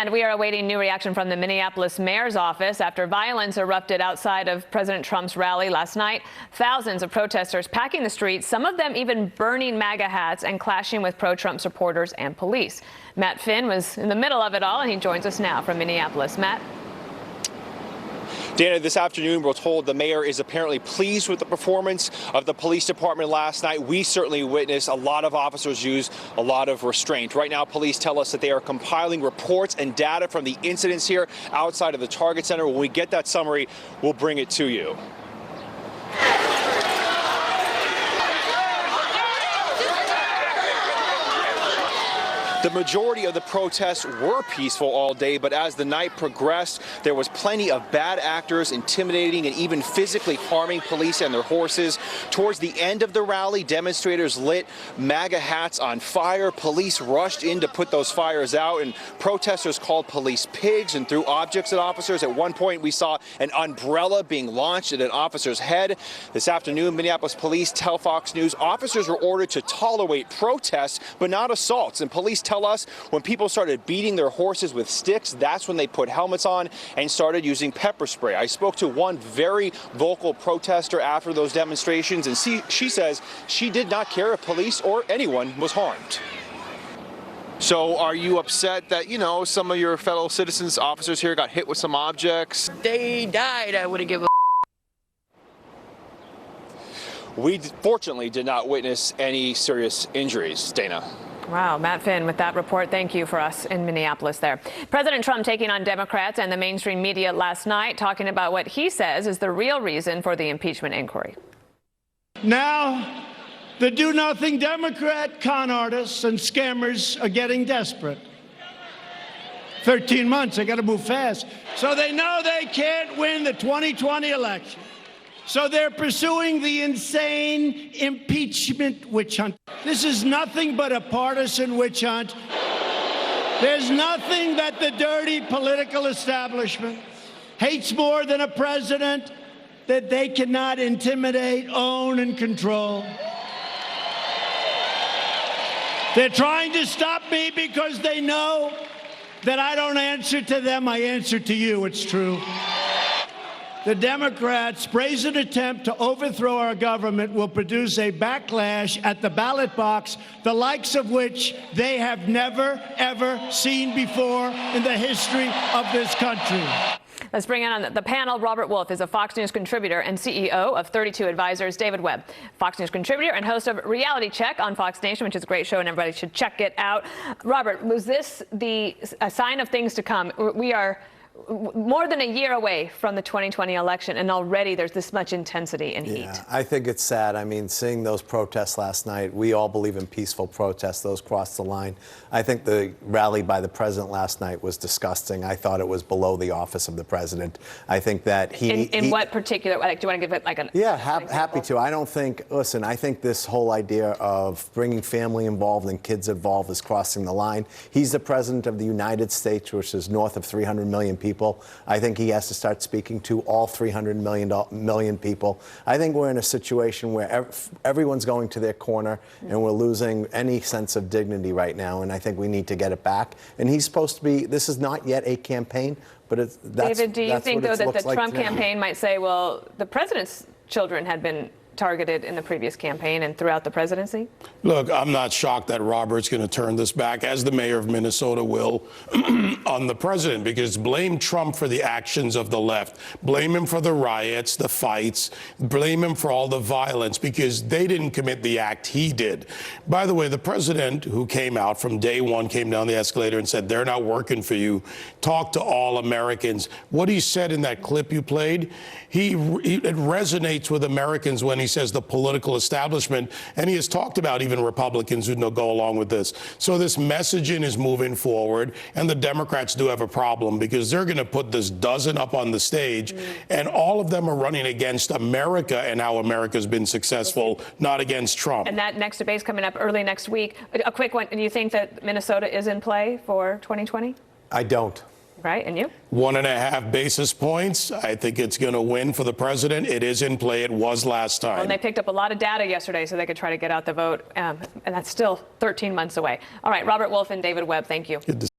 And we are awaiting new reaction from the Minneapolis mayor's office after violence erupted outside of President Trump's rally last night. Thousands of protesters packing the streets, some of them even burning MAGA hats and clashing with pro-Trump supporters and police. Matt Finn was in the middle of it all, and he joins us now from Minneapolis. Matt? Dana, this afternoon we're told the mayor is apparently pleased with the performance of the police department last night. We certainly witnessed a lot of officers use a lot of restraint. Right now, police tell us that they are compiling reports and data from the incidents here outside of the Target Center. When we get that summary, we'll bring it to you. The majority of the protests were peaceful all day, but as the night progressed, there was plenty of bad actors intimidating and even physically harming police and their horses. Towards the end of the rally, demonstrators lit MAGA hats on fire. Police rushed in to put those fires out, and protesters called police pigs and threw objects at officers. At one point, we saw an umbrella being launched at an officer's head. This afternoon, Minneapolis police tell Fox News officers were ordered to tolerate protests, but not assaults. And police tell us when people started beating their horses with sticks, that's when they put helmets on and started using pepper spray. I spoke to one very vocal protester after those demonstrations, and she says she did not care if police or anyone was harmed. So are you upset that, some of your fellow citizens, officers here got hit with some objects? They died, I wouldn't give a. We fortunately did not witness any serious injuries, Dana. Wow, Matt Finn with that report. Thank you for us in Minneapolis there. President Trump taking on Democrats and the mainstream media last night, talking about what he says is the real reason for the impeachment inquiry. Now, the do-nothing Democrat con artists and scammers are getting desperate. 13 months, they got to move fast. So they know they can't win the 2020 election. So they're pursuing the insane impeachment witch hunt. This is nothing but a partisan witch hunt. There's nothing that the dirty political establishment hates more than a president that they cannot intimidate, own, and control. They're trying to stop me because they know that I don't answer to them, I answer to you. It's true. The Democrats' brazen attempt to overthrow our government will produce a backlash at the ballot box, the likes of which they have never, ever seen before in the history of this country. Let's bring in on the panel. Robert Wolf is a Fox News contributor and CEO of 32 Advisors. David Webb, Fox News contributor and host of Reality Check on Fox Nation, which is a great show and everybody should check it out. Robert, was this a sign of things to come? We are more than a year away from the 2020 election, and already there's this much intensity and heat. Yeah, I think it's sad. I mean, seeing those protests last night, we all believe in peaceful protests. Those crossed the line. I think the rally by the president last night was disgusting. I thought it was below the office of the president. I think that In what particular, do you want to give it like an Yeah, happy to. I don't think, listen, I think this whole idea of bringing family involved and kids involved is crossing the line. He's the president of the United States, which is north of 300 million people. I think he has to start speaking to all 300 million people. I think we're in a situation where everyone's going to their corner, and we're losing any sense of dignity right now, and I think we need to get it back. And he's supposed to be, this is not yet a campaign, but that's David, do you think, though, that the Trump like campaign might say, well, the president's children had been targeted in the previous campaign and throughout the presidency? Look, I'm not shocked that Robert's going to turn this back, as the mayor of Minnesota will, on the president, because blame Trump for the actions of the left. Blame him for the riots, the fights. Blame him for all the violence, because they didn't commit the act, he did. By the way, the president, who came out from day one, came down the escalator and said, they're not working for you, talked to all Americans. What he said in that clip you played, it resonates with Americans when he says the political establishment, and he has talked about even Republicans who don't go along with this. So this messaging is moving forward, and the Democrats do have a problem because they're going to put this dozen up on the stage, and all of them are running against America and how America's been successful, not against Trump. And that next debate's coming up early next week. A quick one. Do you think that Minnesota is in play for 2020? I don't. Right, and you? 1.5 basis points. I think it's going to win for the president. It is in play. It was last time. Well, and they picked up a lot of data yesterday so they could try to get out the vote, and that's still 13 months away. All right, Robert Wolf and David Webb, thank you. Good to